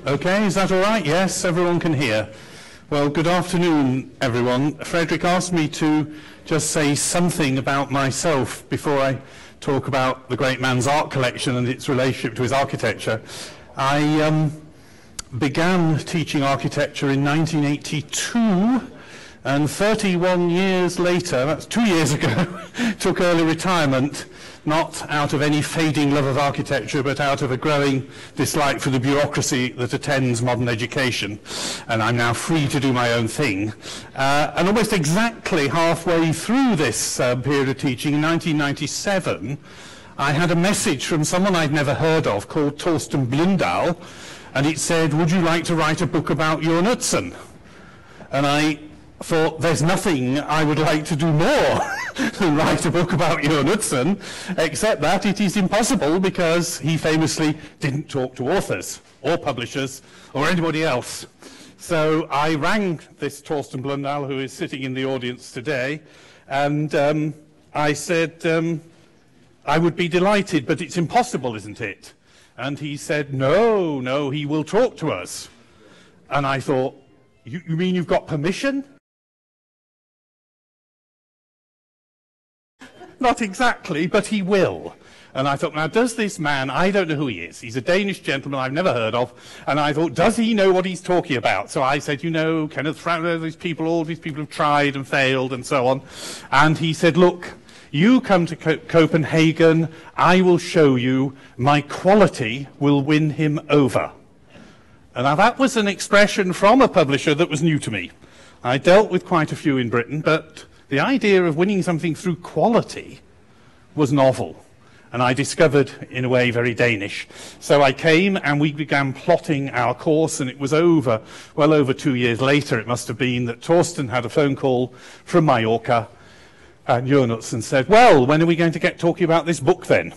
Okay, is that all right? Yes, everyone can hear. Well, good afternoon, everyone. Fredrik asked me to just say something about myself before I talk about the great man's art collection and its relationship to his architecture. I began teaching architecture in 1982, and 31 years later, that's 2 years ago, took early retirement, not out of any fading love of architecture, but out of a growing dislike for the bureaucracy that attends modern education. And I'm now free to do my own thing. And almost exactly halfway through this period of teaching, in 1997, I had a message from someone I'd never heard of called Torsten Blundal, and it said, "Would you like to write a book about Jørn Utzon?" And I thought, there's nothing I would like to do more than write a book about Jørn Utzon, except that it is impossible because he famously didn't talk to authors or publishers or anybody else. So I rang this Torsten Blundal, who is sitting in the audience today, and I said, I would be delighted, but it's impossible, isn't it? And he said, no, he will talk to us. And I thought, you mean you've got permission? Not exactly, but he will. And I thought, now does this man, I don't know who he is, he's a Danish gentleman I've never heard of, and I thought, does he know what he's talking about? So I said, you know, Kenneth Frank, all these people have tried and failed and so on. And he said, look, you come to Copenhagen, I will show you, my quality will win him over. And now that was an expression from a publisher that was new to me. I dealt with quite a few in Britain, but the idea of winning something through quality was novel, and I discovered, in a way, very Danish. So I came and we began plotting our course, and it was well over 2 years later, it must have been, that Torsten had a phone call from Mallorca, and Jørn Utzon said, well, when are we going to get talking about this book then?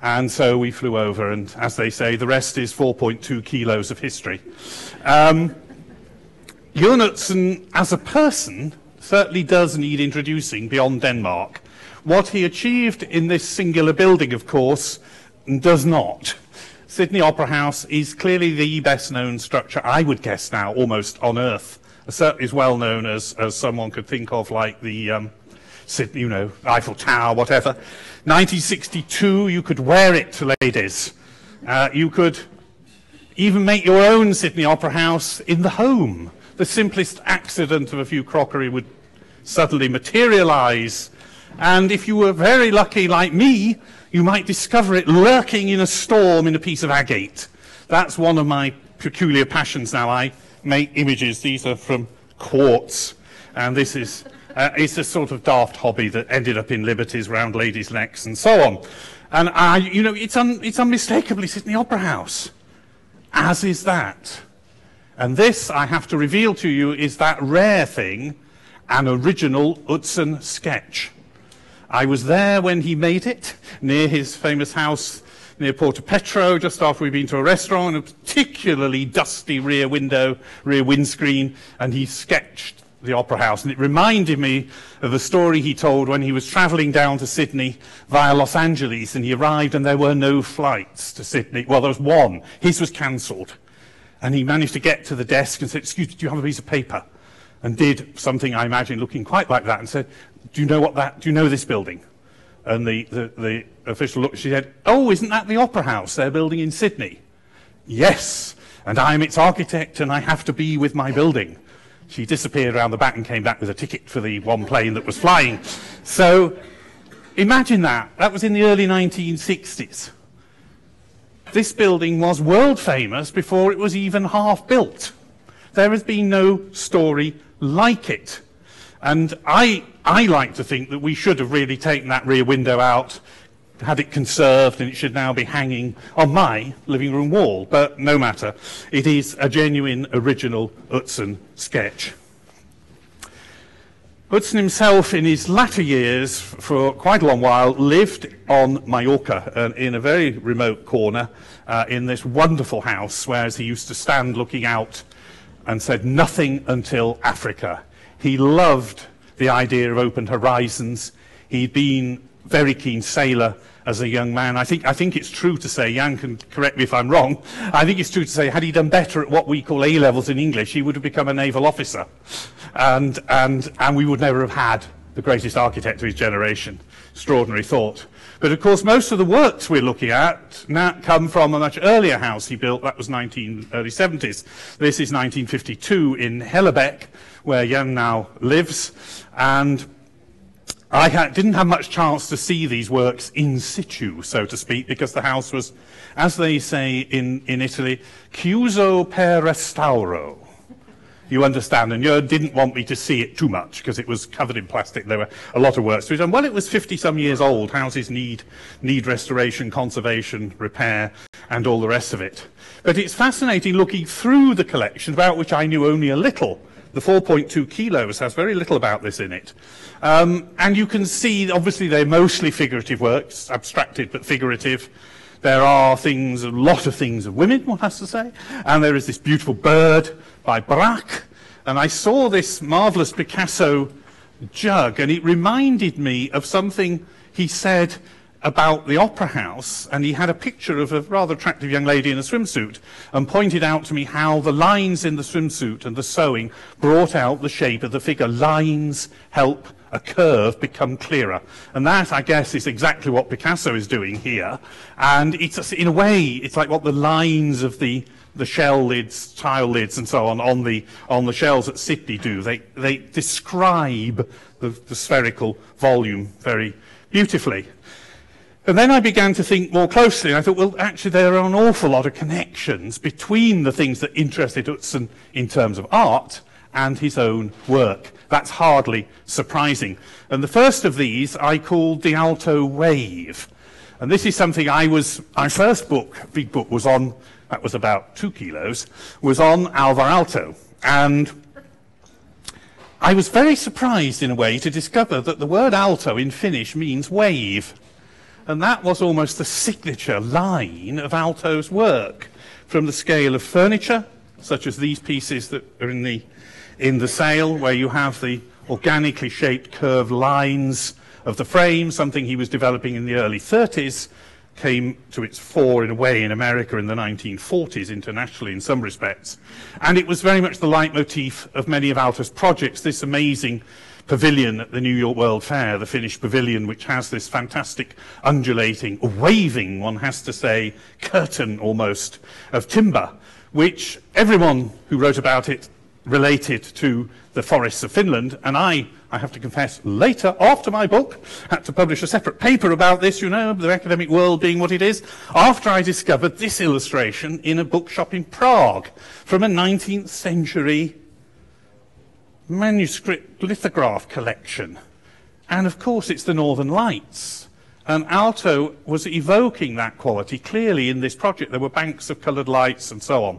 And so we flew over, and as they say, the rest is 4.2 kilos of history. Jørn Utzon, as a person, certainly does need introducing beyond Denmark. What he achieved in this singular building, of course, does not. Sydney Opera House is clearly the best known structure, I would guess now, almost on earth. Certainly as well known as someone could think of, like the Sydney, Eiffel Tower, whatever. 1962, you could wear it to ladies. You could even make your own Sydney Opera House in the home. The simplest accident of a few crockery would suddenly materialize. And if you were very lucky like me, you might discover it lurking in a storm in a piece of agate. That's one of my peculiar passions now. I make images. These are from quartz. And this is, it's a sort of daft hobby that ended up in liberties round ladies' necks and so on. And, it's unmistakably Sydney Opera House, as is that. And this, I have to reveal to you, is that rare thing, an original Utzon sketch. I was there when he made it, near his famous house near Porto Petro, just after we'd been to a restaurant, a particularly dusty rear windscreen, and he sketched the Opera House. And it reminded me of a story he told when he was travelling down to Sydney via Los Angeles, and he arrived and there were no flights to Sydney. Well, there was one. His was cancelled. And he managed to get to the desk and said, excuse me, do you have a piece of paper? And did something, I imagine, looking quite like that, and said, do you know this building? And the official looked, she said, oh, isn't that the Opera House they're building in Sydney? Yes, and I'm its architect, and I have to be with my building. She disappeared around the back and came back with a ticket for the one plane that was flying. So imagine that. That was in the early 1960s. This building was world famous before it was even half built. There has been no story like it. And I like to think that we should have really taken that rear window out, had it conserved, and it should now be hanging on my living room wall. But no matter. It is a genuine, original Utzon sketch. Utzon himself, in his latter years, for quite a long while, lived on Mallorca, in a very remote corner, in this wonderful house, whereas he used to stand looking out and said nothing until Africa. He loved the idea of open horizons. He'd been very keen sailor as a young man. I think it's true to say, Jan can correct me if I'm wrong, I think it's true to say, had he done better at what we call A-levels in English, he would have become a naval officer. And we would never have had the greatest architect of his generation. Extraordinary thought. But of course, most of the works we're looking at now come from a much earlier house he built. That was early 70s. This is 1952 in Beck, where Jan now lives. And I didn't have much chance to see these works in situ, so to speak, because the house was, as they say in Italy, chiuso per restauro. You understand, and Jørn didn't want me to see it too much because it was covered in plastic. There were a lot of works to be done. Well, it was 50-some years old. Houses need restoration, conservation, repair, and all the rest of it. But it's fascinating looking through the collection, about which I knew only a little. The 4.2 kilos has very little about this in it. And you can see, obviously, they're mostly figurative works, abstracted but figurative. There are things, a lot of things of women, one has to say. And there is this beautiful bird by Beck. And I saw this marvellous Picasso jug, and it reminded me of something he said about the opera house. And he had a picture of a rather attractive young lady in a swimsuit and pointed out to me how the lines in the swimsuit and the sewing brought out the shape of the figure. Lines help a curve become clearer. And that, I guess, is exactly what Picasso is doing here. And it's, in a way, it's like what the lines of the shell lids, tile lids, and so on the shells at Sydney do. They describe the spherical volume very beautifully. And then I began to think more closely, and I thought, well, actually, there are an awful lot of connections between the things that interested Utzon in terms of art and his own work. That's hardly surprising. And the first of these I called the Alto wave. And this is something my first book, big book, was on, that was about 2 kilos, was on Alto. And I was very surprised, in a way, to discover that the word alto in Finnish means wave. And that was almost the signature line of Alto's work, from the scale of furniture, such as these pieces that are in the sale, where you have the organically shaped curved lines of the frame, something he was developing in the early 30s, came to its fore in a way in America in the 1940s, internationally in some respects. And it was very much the leitmotif of many of Alto's projects, this amazing pavilion at the New York World Fair, the Finnish pavilion, which has this fantastic undulating, waving, one has to say, curtain almost of timber, which everyone who wrote about it related to the forests of Finland. And I have to confess, later, after my book, had to publish a separate paper about this, you know, the academic world being what it is, after I discovered this illustration in a bookshop in Prague from a 19th century manuscript lithograph collection. And of course it's the Northern Lights. And Alto was evoking that quality clearly in this project. There were banks of coloured lights and so on.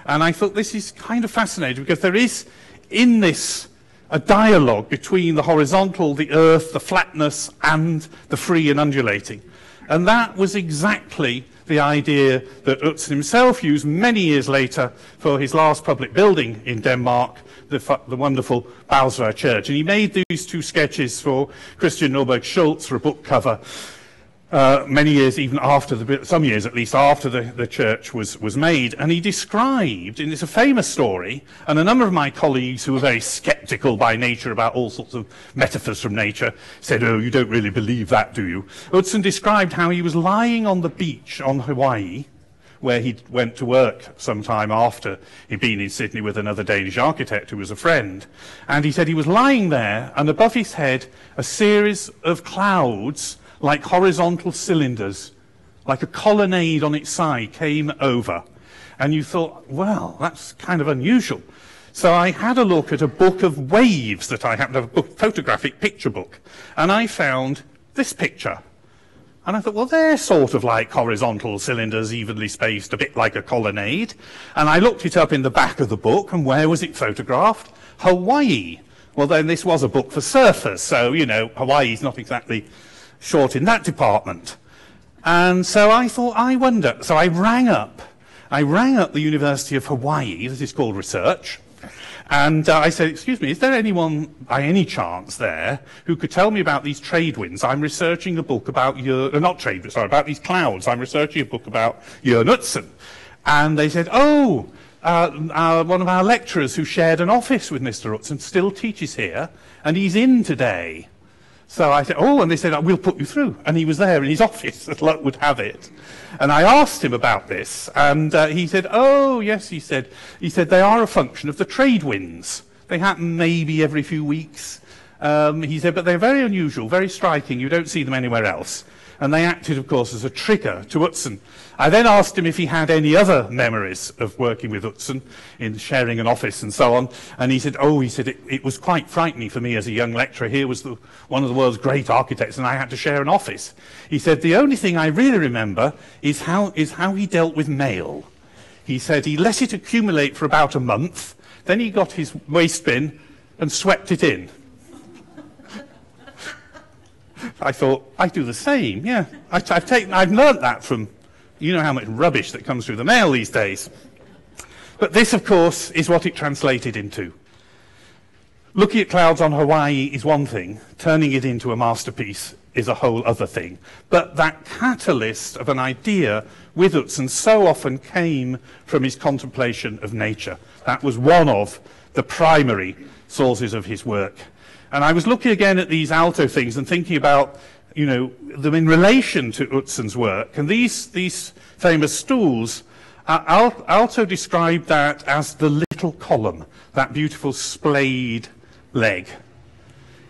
And I thought this is kind of fascinating because there is in this a dialogue between the horizontal, the earth, the flatness, and the free and undulating. And that was exactly the idea that Utzon himself used many years later for his last public building in Denmark, the wonderful Balsvær Church. And he made these 2 sketches for Christian Norberg Schultz for a book cover many years, even after some years at least, after the church was made. And he described, and it's a famous story, and a number of my colleagues who were very skeptical by nature about all sorts of metaphors from nature said, oh, you don't really believe that, do you? Utzon described how he was lying on the beach on Hawaii, where he went to work sometime after he'd been in Sydney with another Danish architect who was a friend. And he said he was lying there, and above his head, a series of clouds like horizontal cylinders, like a colonnade on its side, came over. And you thought, well, that's kind of unusual. So I had a look at a book of waves that I happened to have, a photographic picture book, and I found this picture. And I thought, well, they're sort of like horizontal cylinders, evenly spaced, a bit like a colonnade. And I looked it up in the back of the book, and where was it photographed? Hawaii. Well, then this was a book for surfers, so, you know, Hawaii's not exactly short in that department. And so I thought, I wonder. So I rang up the University of Hawaii, this is called research, And I said, excuse me, is there anyone by any chance there who could tell me about these trade winds? I'm researching a book about about these clouds. I'm researching a book about Jørn Utzon. And they said, oh, one of our lecturers who shared an office with Mr. Utzon still teaches here, and he's in today. So I said, oh, and they said, we'll put you through. And he was there in his office, as luck would have it. And I asked him about this, and he said, oh, yes, he said, they are a function of the trade winds. They happen maybe every few weeks. He said, but they're very unusual, very striking. You don't see them anywhere else. And they acted, of course, as a trigger to Utzon. I then asked him if he had any other memories of working with Utzon in sharing an office and so on. And he said, oh, it was quite frightening for me as a young lecturer. Here was one of the world's great architects, and I had to share an office. He said, the only thing I really remember is how he dealt with mail. He said he let it accumulate for about a month, then he got his waste bin and swept it in. I thought, I do the same, yeah. I've learnt that from, you know how much rubbish that comes through the mail these days. But this, of course, is what it translated into. Looking at clouds on Hawaii is one thing, turning it into a masterpiece is a whole other thing. But that catalyst of an idea with Utzon so often came from his contemplation of nature. That was one of the primary sources of his work. And I was looking again at these Alto things and thinking about, you know, them in relation to Utzon's work. And these famous stools, Alto described that as the little column, that beautiful splayed leg.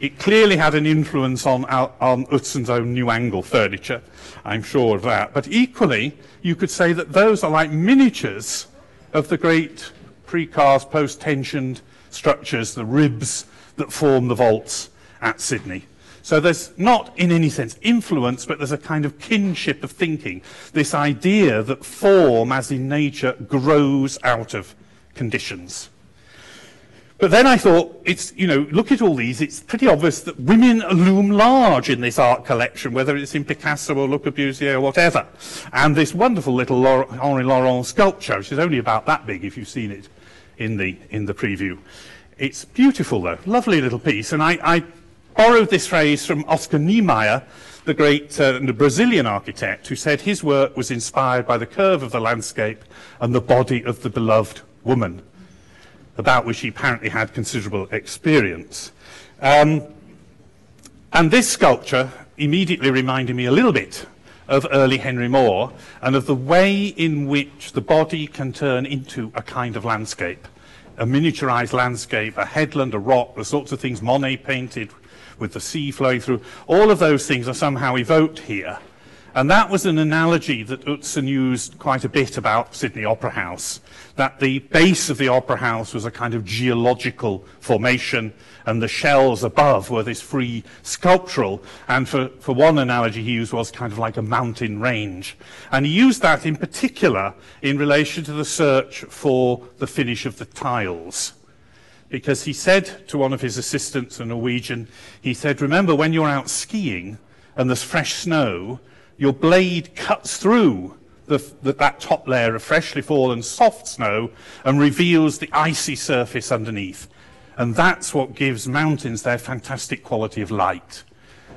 It clearly had an influence on Utzon's own new angle furniture, I'm sure of that. But equally, you could say that those are like miniatures of the great precast, post-tensioned structures, the ribs that form the vaults at Sydney. So there's not, in any sense, influence, but there's a kind of kinship of thinking. This idea that form, as in nature, grows out of conditions. But then I thought, look at all these, it's pretty obvious that women loom large in this art collection, whether it's in Picasso or Le Corbusier or whatever. And this wonderful little Henri Laurent sculpture, which is only about that big if you've seen it in the preview. It's beautiful, though. Lovely little piece. And I borrowed this phrase from Oscar Niemeyer, the great the Brazilian architect, who said his work was inspired by the curve of the landscape and the body of the beloved woman, about which he apparently had considerable experience. And this sculpture immediately reminded me a little bit of early Henry Moore and of the way in which the body can turn into a kind of landscape. A miniaturized landscape, a headland, a rock, the sorts of things Monet painted with the sea flowing through. All of those things are somehow evoked here. And that was an analogy that Utzon used quite a bit about Sydney Opera House, that the base of the Opera House was a kind of geological formation, and the shells above were this free sculptural, and for one analogy he used was kind of like a mountain range. And he used that in particular in relation to the search for the finish of the tiles. Because he said to one of his assistants, a Norwegian, he said, remember when you're out skiing and there's fresh snow, your blade cuts through that top layer of freshly fallen soft snow and reveals the icy surface underneath. And that's what gives mountains their fantastic quality of light.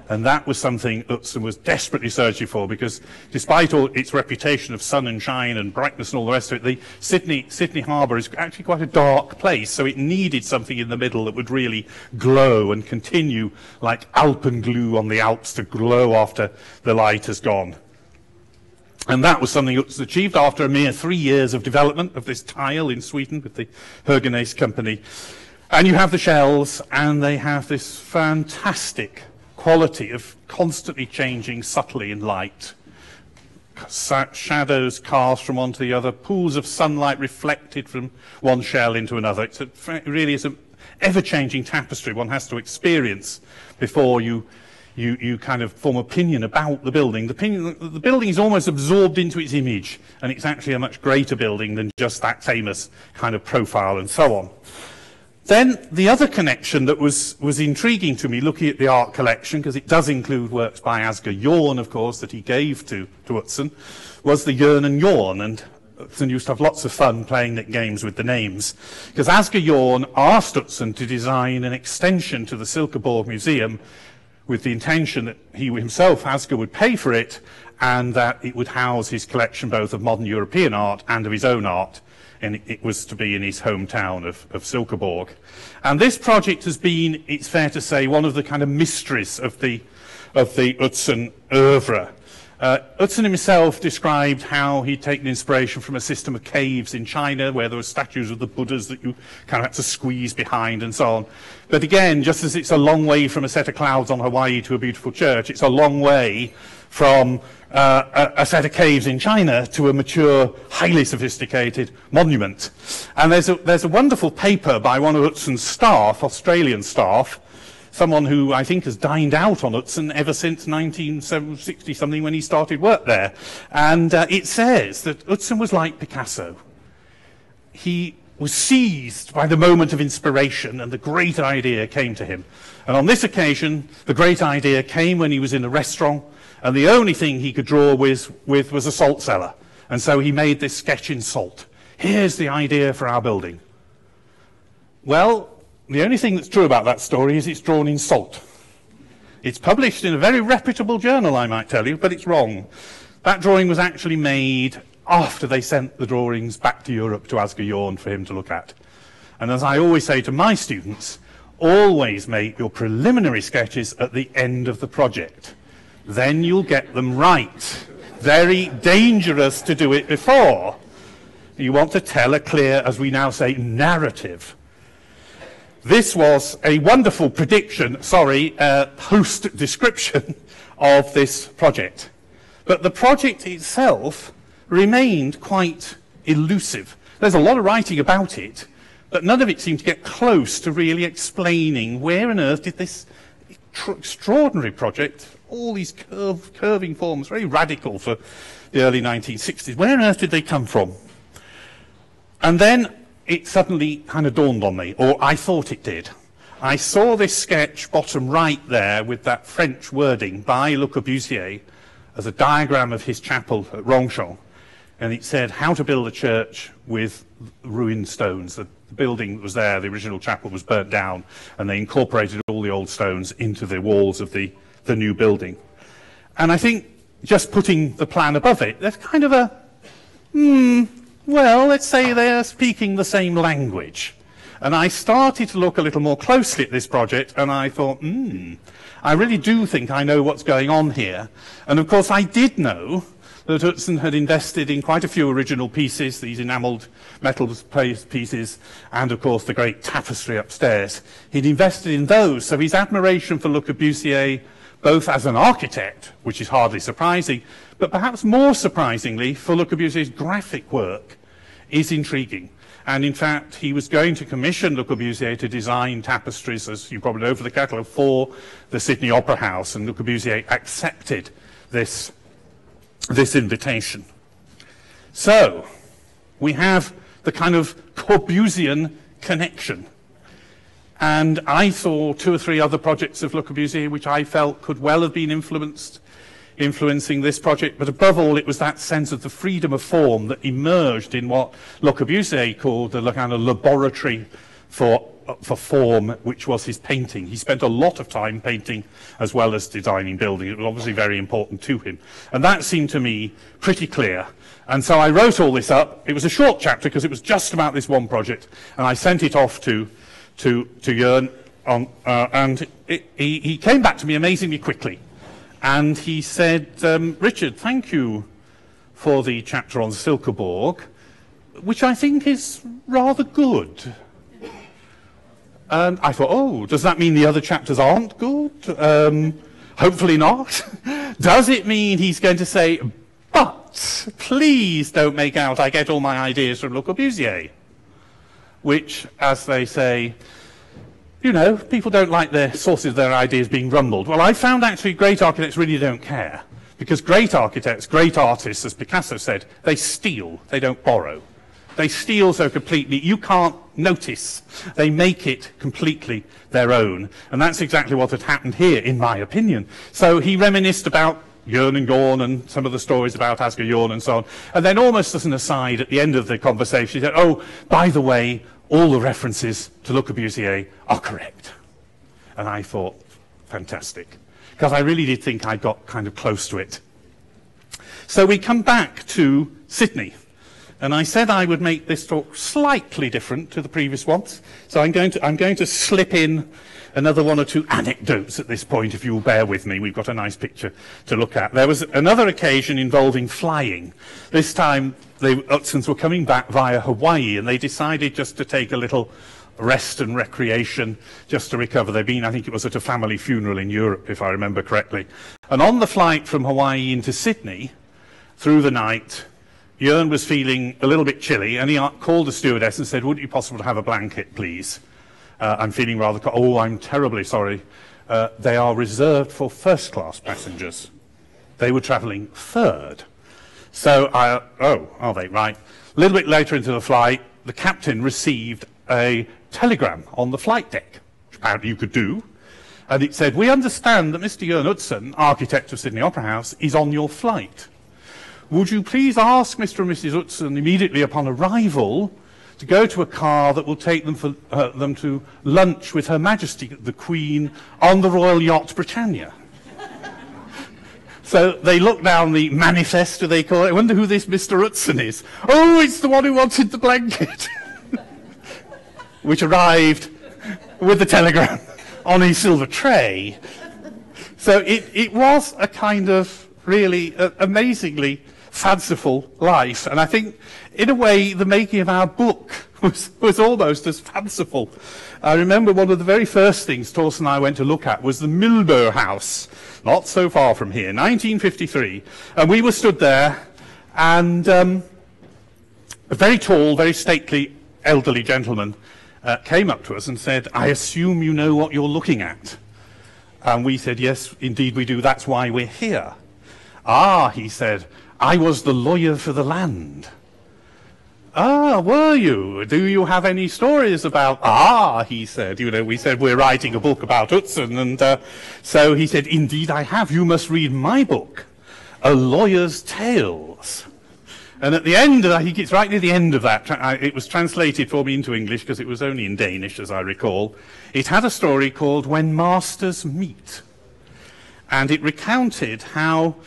And that was something Utzon was desperately searching for, because despite all its reputation of sun and shine and brightness and all the rest of it, the Sydney Harbour is actually quite a dark place, so it needed something in the middle that would really glow and continue like alpenglue on the Alps to glow after the light has gone. And that was something Utzon achieved after a mere 3 years of development of this tile in Sweden with the Höganäs company. And you have the shells, and they have this fantastic quality of constantly changing subtly in light. Shadows cast from one to the other, pools of sunlight reflected from one shell into another. It really is an ever-changing tapestry one has to experience before you kind of form opinion about the building. The building is almost absorbed into its image, and it's actually a much greater building than just that famous kind of profile and so on. Then the other connection that was intriguing to me, looking at the art collection, because it does include works by Asger Jorn, of course, that he gave to Utzon, was the Jørn and Jorn. And Utzon used to have lots of fun playing games with the names, because Asger Jorn asked Utzon to design an extension to the Silkeborg Museum with the intention that he himself, Asger, would pay for it, and that it would house his collection both of modern European art and of his own art, and it was to be in his hometown of Silkeborg. And this project has been, it's fair to say, one of the kind of mysteries of the Utzon oeuvre. Utzon himself described how he'd taken inspiration from a system of caves in China where there were statues of the Buddhas that you kind of had to squeeze behind and so on. But again, just as it's a long way from a set of clouds on Hawaii to a beautiful church, it's a long way from a set of caves in China to a mature, highly sophisticated monument. And there's a wonderful paper by one of Utzon's staff, Australian staff, someone who I think has dined out on Utzon ever since 1960-something when he started work there. And it says that Utzon was like Picasso. He was seized by the moment of inspiration and the great idea came to him. And on this occasion, the great idea came when he was in a restaurant and the only thing he could draw with was a salt cellar. And so he made this sketch in salt. Here's the idea for our building. Well, the only thing that's true about that story is it's drawn in salt. It's published in a very reputable journal, I might tell you, but it's wrong. That drawing was actually made after they sent the drawings back to Europe to Asger Jorn for him to look at. And as I always say to my students, always make your preliminary sketches at the end of the project. Then you'll get them right. Very dangerous to do it before. You want to tell a clear, as we now say, narrative. This was a wonderful prediction, post description of this project. But the project itself remained quite elusive. There's a lot of writing about it, but none of it seemed to get close to really explaining where on earth did this extraordinary project, all these curving forms, very radical for the early 1960s, where on earth did they come from? And then it suddenly kind of dawned on me, or I thought it did. I saw this sketch bottom right there with that French wording by Le Corbusier as a diagram of his chapel at Ronchamp, and it said how to build a church with ruined stones. The building that was there, the original chapel, was burnt down, and they incorporated all the old stones into the walls of the new building. And I think just putting the plan above it, there's kind of a, well, let's say they're speaking the same language. And I started to look a little more closely at this project, and I thought, I really do think I know what's going on here. And of course, I did know that Utzon had invested in quite a few original pieces, these enamelled metal pieces, and of course the great tapestry upstairs. He'd invested in those, so his admiration for Le Corbusier, both as an architect, which is hardly surprising, but perhaps more surprisingly, for Le Corbusier's graphic work, is intriguing. And in fact, he was going to commission Le Corbusier to design tapestries, as you probably know, for the catalogue for the Sydney Opera House, and Le Corbusier accepted this invitation. So, we have the kind of Corbusian connection. And I saw 2 or 3 other projects of Le Corbusier which I felt could well have been influencing this project, but above all it was that sense of the freedom of form that emerged in what Le Corbusier called the kind of laboratory for form, which was his painting. He spent a lot of time painting as well as designing buildings. It was obviously very important to him. And that seemed to me pretty clear. And so I wrote all this up. It was a short chapter because it was just about this one project, and I sent it off to Jørn, and he came back to me amazingly quickly. And he said, Richard, thank you for the chapter on Silkeborg, which I think is rather good. And I thought, oh, does that mean the other chapters aren't good? Hopefully not. Does it mean he's going to say, but please don't make out I get all my ideas from Le Corbusier? Which, as they say, you know, people don't like their sources of their ideas being rumbled. Well, I found actually great architects really don't care. Because great architects, great artists, as Picasso said, they steal, they don't borrow. They steal so completely, you can't notice. They make it completely their own. And that's exactly what had happened here, in my opinion. So he reminisced about Jørn and Jørn and some of the stories about Asger Jørn and so on. And then almost as an aside at the end of the conversation, he said, oh, by the way, all the references to Le Corbusier are correct. And I thought, fantastic, because I really did think I got kind of close to it. So we come back to Sydney. And I said I would make this talk slightly different to the previous ones. So I'm going to slip in another one or two anecdotes at this point, if you'll bear with me. We've got a nice picture to look at. There was another occasion involving flying. This time, the Utzons were coming back via Hawaii, and they decided just to take a little rest and recreation, just to recover. They'd been, I think it was at a family funeral in Europe, if I remember correctly. And on the flight from Hawaii into Sydney, through the night, Jørn was feeling a little bit chilly, and he called the stewardess and said, would it be possible to have a blanket, please? I'm feeling rather cold. Oh, I'm terribly sorry. They are reserved for first-class passengers. They were travelling third. So, oh, are they? Right. A little bit later into the flight, the captain received a telegram on the flight deck, which apparently you could do. And it said, we understand that Mr. Jørn Utzon, architect of Sydney Opera House, is on your flight. Would you please ask Mr. and Mrs. Utzon immediately upon arrival to go to a car that will take them to lunch with Her Majesty the Queen on the Royal Yacht Britannia? So they look down the manifest, do they call it? I wonder who this Mr. Utzon is. Oh, it's the one who wanted the blanket. Which arrived with the telegram on a silver tray. So it was a kind of really amazingly fanciful life. And I think, in a way, the making of our book was almost as fanciful. I remember one of the very first things Torsten and I went to look at was the Milbo House, not so far from here, 1953. And we were stood there, and a very tall, very stately, elderly gentleman came up to us and said, I assume you know what you're looking at. And we said, yes, indeed we do, that's why we're here. Ah, he said, I was the lawyer for the land. Ah, were you? Do you have any stories about... Ah, he said, you know, we said we're writing a book about Utzon, and so he said, indeed I have, you must read my book, A Lawyer's Tales. And at the end, I think it's right near the end of that, it was translated for me into English because it was only in Danish, as I recall. It had a story called When Masters Meet. And it recounted how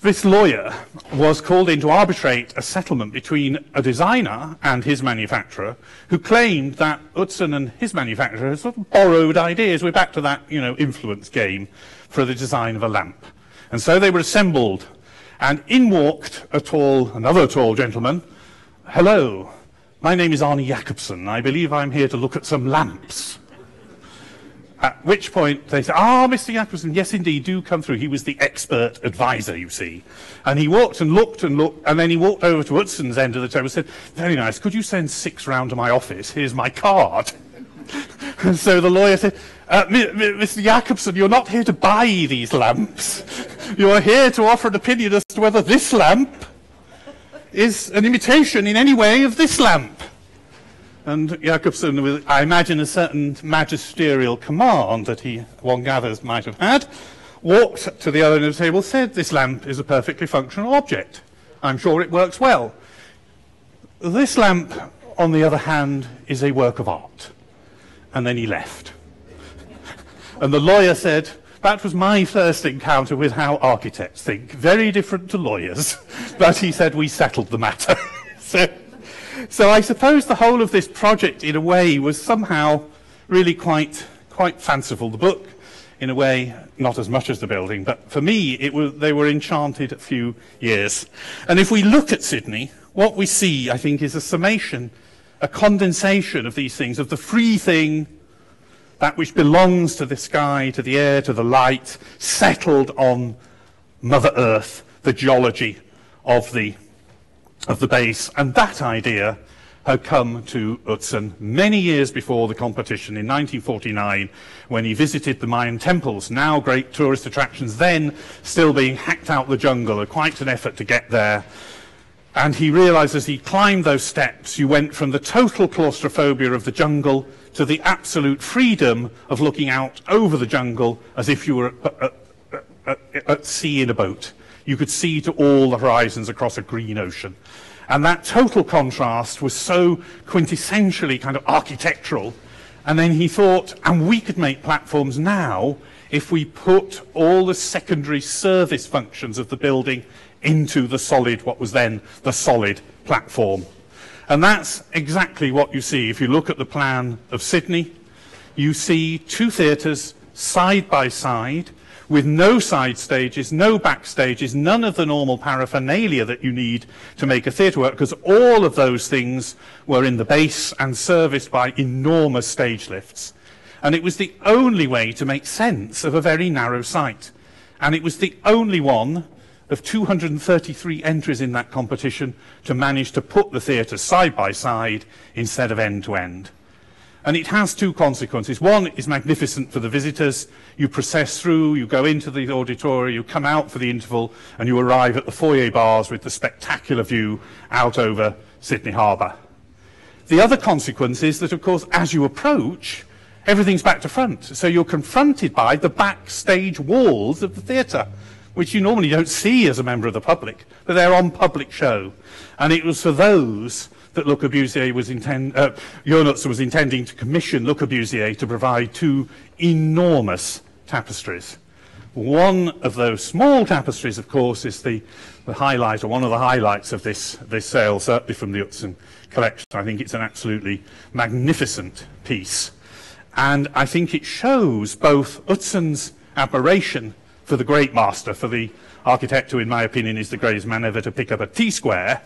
this lawyer was called in to arbitrate a settlement between a designer and his manufacturer, who claimed that Utzon and his manufacturer had sort of borrowed ideas. We're back to that, you know, influence game for the design of a lamp. And so they were assembled, and in walked another tall gentleman. Hello, my name is Arne Jacobsen. I believe I'm here to look at some lamps. At which point they said, ah, Mr. Jacobsen, yes, indeed, do come through. He was the expert advisor, you see. And he walked and looked, and then he walked over to Utzon's end of the table and said, very nice, could you send 6 round to my office? Here's my card. And so the lawyer said, Mr. Jacobsen, you're not here to buy these lamps. You're here to offer an opinion as to whether this lamp is an imitation in any way of this lamp. And Jacobsen, with, I imagine, a certain magisterial command that one gathers, might have had, walked to the other end of the table, said, this lamp is a perfectly functional object. I'm sure it works well. This lamp, on the other hand, is a work of art. And then he left. And the lawyer said, that was my first encounter with how architects think. Very different to lawyers. But he said, we settled the matter. So I suppose the whole of this project, in a way, was somehow really quite fanciful. The book, in a way, not as much as the building, but for me, they were enchanted a few years. And if we look at Sydney, what we see, I think, is a summation, a condensation of these things, of the free thing, that which belongs to the sky, to the air, to the light, settled on Mother Earth, the geology of the base. And that idea had come to Utzon many years before the competition in 1949, when he visited the Mayan temples, now great tourist attractions, then still being hacked out the jungle, quite an effort to get there. And he realized as he climbed those steps, you went from the total claustrophobia of the jungle to the absolute freedom of looking out over the jungle as if you were at sea in a boat. You could see to all the horizons across a green ocean. And that total contrast was so quintessentially kind of architectural. And then he thought, and we could make platforms now if we put all the secondary service functions of the building into the solid, what was then the solid platform. And that's exactly what you see. If you look at the plan of Sydney, you see two theatres side by side, with no side stages, no back stages, none of the normal paraphernalia that you need to make a theatre work, because all of those things were in the base and serviced by enormous stage lifts. And it was the only way to make sense of a very narrow site. And it was the only one of 233 entries in that competition to manage to put the theatre side by side instead of end to end. And it has two consequences. One is magnificent for the visitors. You process through, you go into the auditorium, you come out for the interval, and you arrive at the foyer bars with the spectacular view out over Sydney Harbour. The other consequence is that, of course, as you approach, everything's back to front. So you're confronted by the backstage walls of the theatre, which you normally don't see as a member of the public, but they're on public show. And it was for those that Le Corbusier was Jørn Utzon was intending to commission Le Corbusier to provide two enormous tapestries. One of those small tapestries, of course, is the highlight, or one of the highlights of this sale, certainly from the Utzon Collection. I think it's an absolutely magnificent piece. And I think it shows both Utzon's admiration for the great master, for the architect who, in my opinion, is the greatest man ever to pick up a T-square,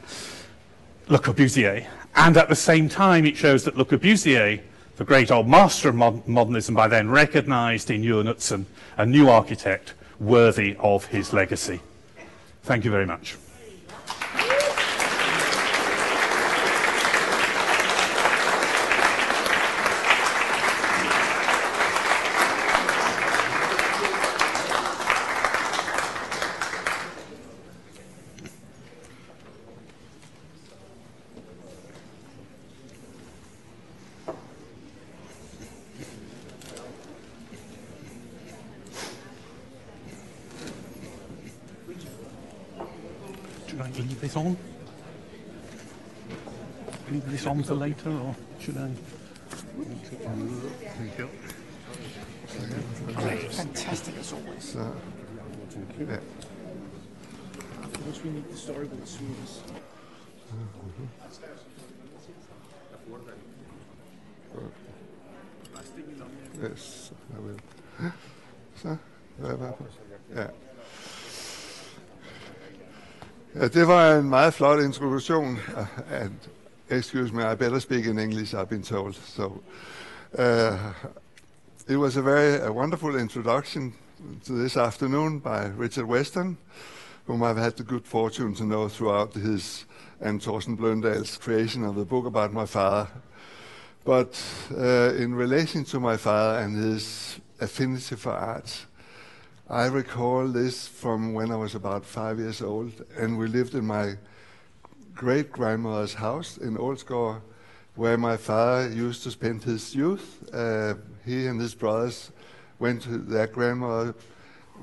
Le Corbusier, and at the same time it shows that Le Corbusier, the great old master of modernism, by then recognised in Jørn Utzon a new architect worthy of his legacy. Thank you very much. Should I leave this on? Leave this on for later, or should I? Thank you. Great, fantastic as always. Thank you. Yeah. Once we need the storyboard soonest. Yes, I will. Så, ja. Ja, det var en meget flot introduktion. And excuse me, I better speak in English, I've been told. So, it was a very wonderful introduction to this afternoon by Richard Weston, whom I've had the good fortune to know throughout his and Torsten Bløndal's creation of the book about my father. But in relation to my father and his affinity for art, I recall this from when I was about 5 years old, and we lived in my great-grandmother's house in Ålsgård, where my father used to spend his youth. He and his brothers went to their grandmother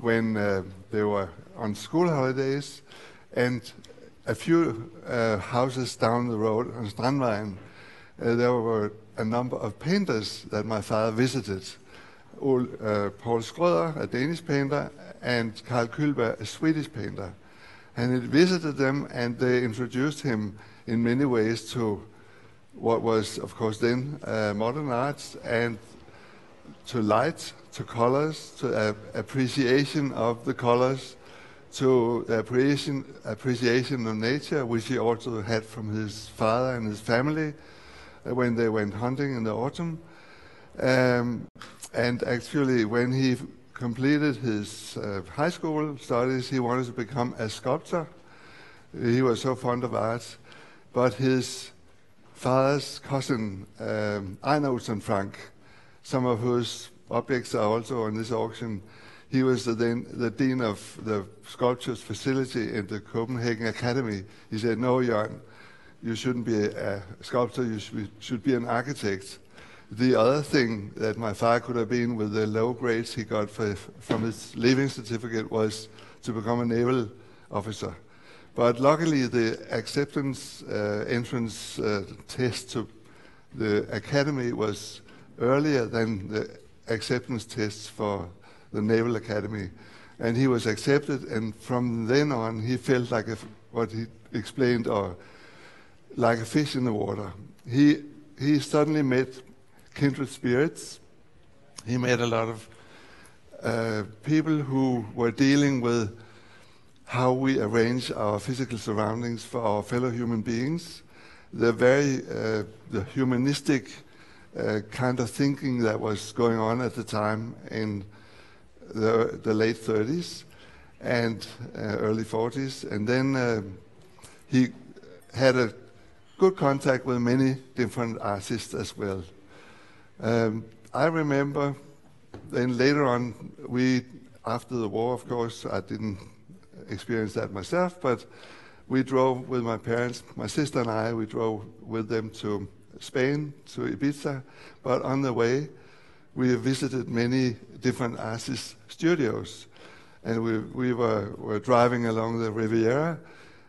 when they were on school holidays, and a few houses down the road on Strandvejen, there were a number of painters that my father visited. Paul Schröder, a Danish painter, and Carl Kullberg, a Swedish painter. And he visited them, and they introduced him in many ways to what was, of course, then modern arts, and to light, to colors, to appreciation of the colors, to appreciation of nature, which he also had from his father and his family when they went hunting in the autumn. And actually, when he completed his high school studies, he wanted to become a sculptor. He was so fond of art. But his father's cousin, Jan Utzon, some of whose objects are also on this auction, he was the dean of the sculptures facility in the Copenhagen Academy. He said, "No, Jørn, you shouldn't be a sculptor, you should be an architect." The other thing that my father could have been with the low grades he got from his leaving certificate was to become a naval officer. But luckily the acceptance entrance test to the academy was earlier than the acceptance tests for the Naval Academy. And he was accepted, and from then on he felt like what he explained, or like a fish in the water. He suddenly met kindred spirits. He met a lot of people who were dealing with how we arrange our physical surroundings for our fellow human beings. The humanistic kind of thinking that was going on at the time in the late 30s and early 40s. And then he had a good contact with many different artists as well. I remember then later on, after the war, of course, I didn't experience that myself, but we drove with my parents, my sister and I, we drove with them to Spain, to Ibiza, but on the way we visited many different artists' studios, and we were driving along the Riviera,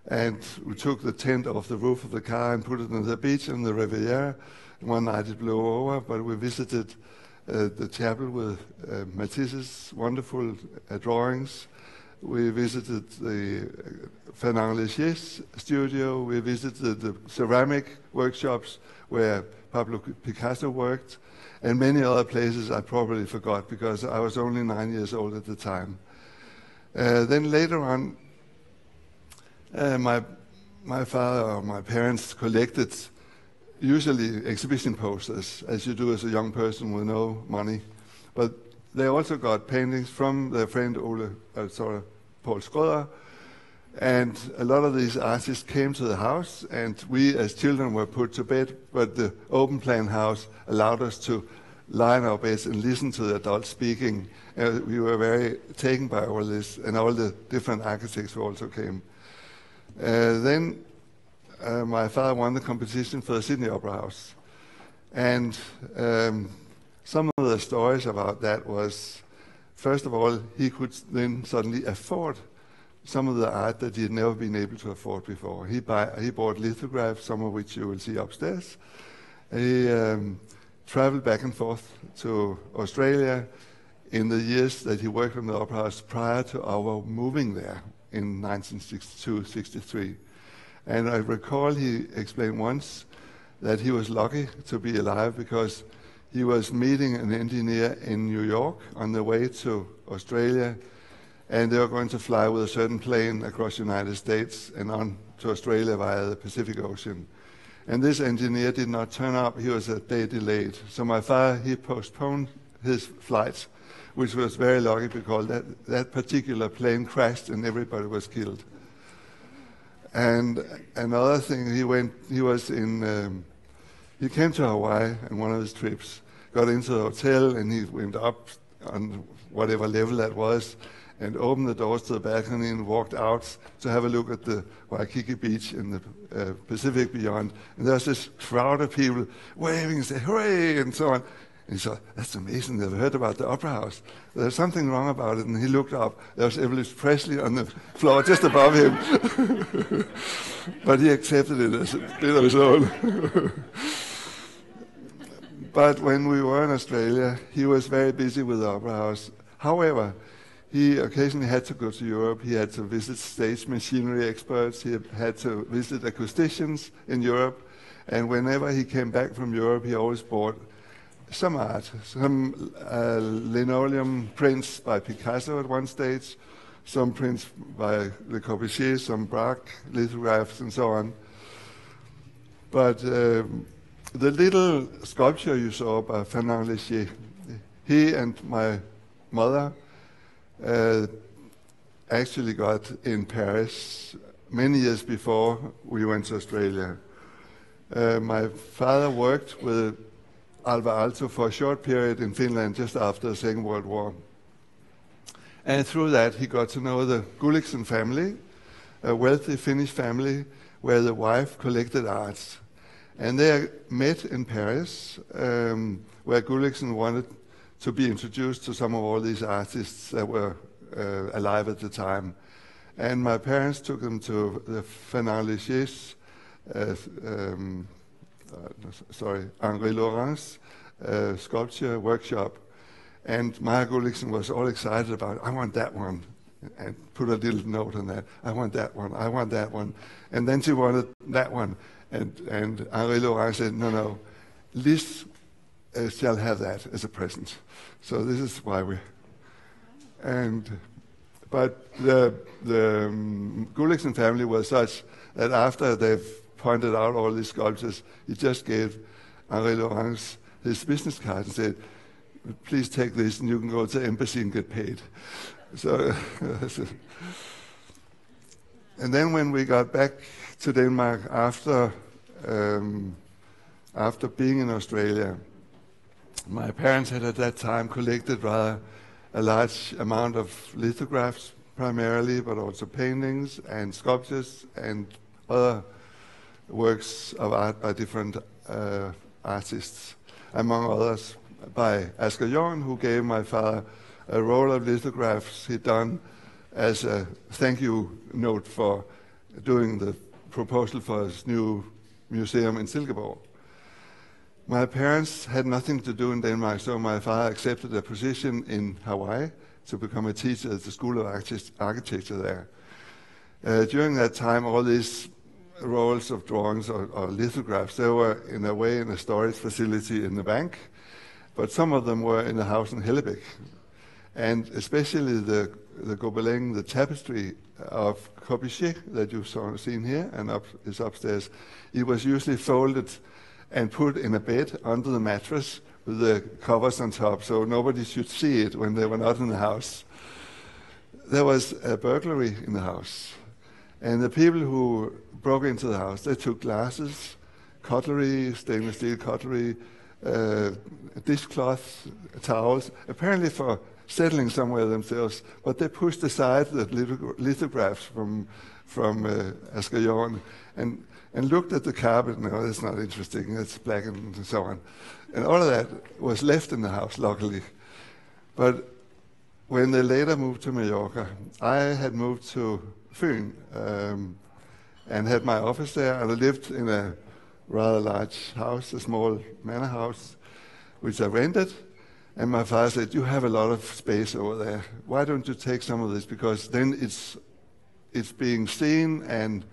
and we took the tent off the roof of the car and put it on the beach on the Riviera. One night it blew over, but we visited the chapel with Matisse's wonderful drawings. We visited the Fernand Léger's studio. We visited the ceramic workshops where Pablo Picasso worked, and many other places I probably forgot because I was only 9 years old at the time. Then later on, my father or my parents collected usually exhibition posters, as you do as a young person with no money. But they also got paintings from their friend Paul Schröder, and a lot of these artists came to the house, and we as children were put to bed, but the open plan house allowed us to lie in our beds and listen to the adults speaking. We were very taken by all this, and all the different architects who also came. Then my father won the competition for the Sydney Opera House. And some of the stories about that was, first of all, he could then suddenly afford some of the art that he had never been able to afford before. He bought lithographs, some of which you will see upstairs. He traveled back and forth to Australia in the years that he worked on the Opera House prior to our moving there in 1962-63. And I recall he explained once that he was lucky to be alive because he was meeting an engineer in New York on the way to Australia, and they were going to fly with a certain plane across the United States and on to Australia via the Pacific Ocean. And this engineer did not turn up. He was a day delayed. So my father, he postponed his flight, which was very lucky because that particular plane crashed and everybody was killed. And another thing, he came to Hawaii on one of his trips, got into the hotel, and he went up on whatever level that was, and opened the doors to the balcony and walked out to have a look at the Waikiki Beach in the Pacific beyond. And there was this crowd of people waving and saying, hooray, and so on. And he thought, that's amazing, they've heard about the Opera House. There's something wrong about it. And he looked up, there was Elvis Presley on the floor just above him. But he accepted it as a bit of his own. But when we were in Australia, he was very busy with the Opera House. However, he occasionally had to go to Europe. He had to visit stage machinery experts. He had to visit acousticians in Europe. And whenever he came back from Europe, he always bought some art, some linoleum prints by Picasso at one stage, some prints by Le Corbusier, some Braque lithographs, and so on. But the little sculpture you saw by Fernand Léger, he and my mother actually got in Paris many years before we went to Australia. My father worked with Alto for a short period in Finland just after the Second World War. And through that he got to know the Gulliksen family, a wealthy Finnish family where the wife collected arts. And they met in Paris, where Collection wanted to be introduced to some of all these artists that were alive at the time. And my parents took them to the Fenard-Léger's, Henri Laurent's sculpture workshop. And Maya Collection was all excited about, I want that one, and put a little note on that. I want that one, I want that one. And then she wanted that one. And Henri Laurent said, no, Liz shall have that as a present. So this is why we... But the Collection family was such that after they've pointed out all these sculptures, he just gave Henri Laurent his business card and said, please take this and you can go to the embassy and get paid. So, and then when we got back to Denmark after being in Australia, my parents had at that time collected rather a large amount of lithographs primarily, but also paintings and sculptures and other works of art by different artists, among others by Asger Jorn, who gave my father a roll of lithographs he'd done as a thank you note for doing the proposal for his new museum in Silkeborg. My parents had nothing to do in Denmark, so my father accepted a position in Hawaii to become a teacher at the School of Architecture there. During that time, all these rolls of drawings or lithographs, they were in a way in a storage facility in the bank, but some of them were in the house in Hellebeck. And especially the Gobelin, the tapestry of Corbusier that you've seen here and is upstairs, it was usually folded and put in a bed under the mattress with the covers on top so nobody should see it when they were not in the house. There was a burglary in the house, and the people who broke into the house, they took glasses, cutlery, stainless steel cutlery, dishcloths, towels, apparently for settling somewhere themselves, but they pushed aside the lithographs from Asger Jorn and looked at the carpet. No, that's not interesting, it's black and so on. And all of that was left in the house, luckily. But when they later moved to Mallorca, I had moved to Fyn and had my office there, and I lived in a rather large house, a small manor house, which I rented. And my father said, you have a lot of space over there. Why don't you take some of this? Because then it's being seen and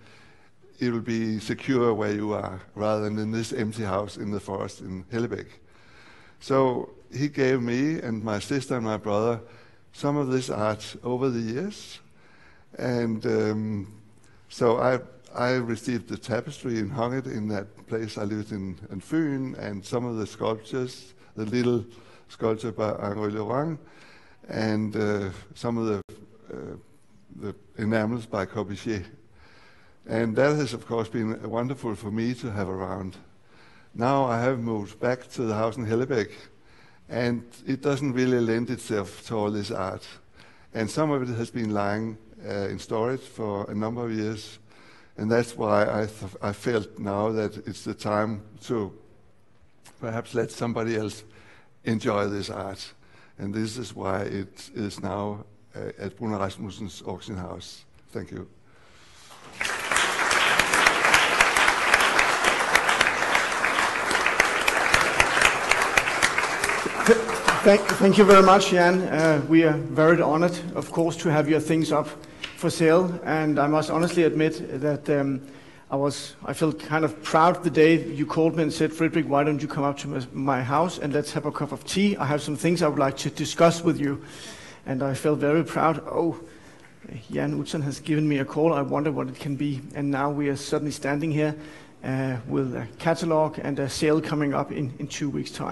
it will be secure where you are, rather than in this empty house in the forest in Hellebeck. So he gave me and my sister and my brother some of this art over the years. And so I received the tapestry and hung it in that place I lived in Fyn, and some of the sculptures, the little sculpture by Henri Laurent, and some of the enamels by Corbusier. And that has, of course, been wonderful for me to have around. Now I have moved back to the house in Hellebeck, and it doesn't really lend itself to all this art. And some of it has been lying in storage for a number of years, and that's why I felt now that it's the time to perhaps let somebody else enjoy this art. And this is why it is now at Bruun Rasmussen's auction house. Thank you. Thank you very much, Jan. We are very honored, of course, to have your things up for sale. And I must honestly admit that I felt kind of proud the day you called me and said, Fredrik, why don't you come up to my house and let's have a cup of tea. I have some things I would like to discuss with you. And I felt very proud. Oh, Jan Utzon has given me a call. I wonder what it can be. And now we are suddenly standing here with a catalog and a sale coming up in 2 weeks' time.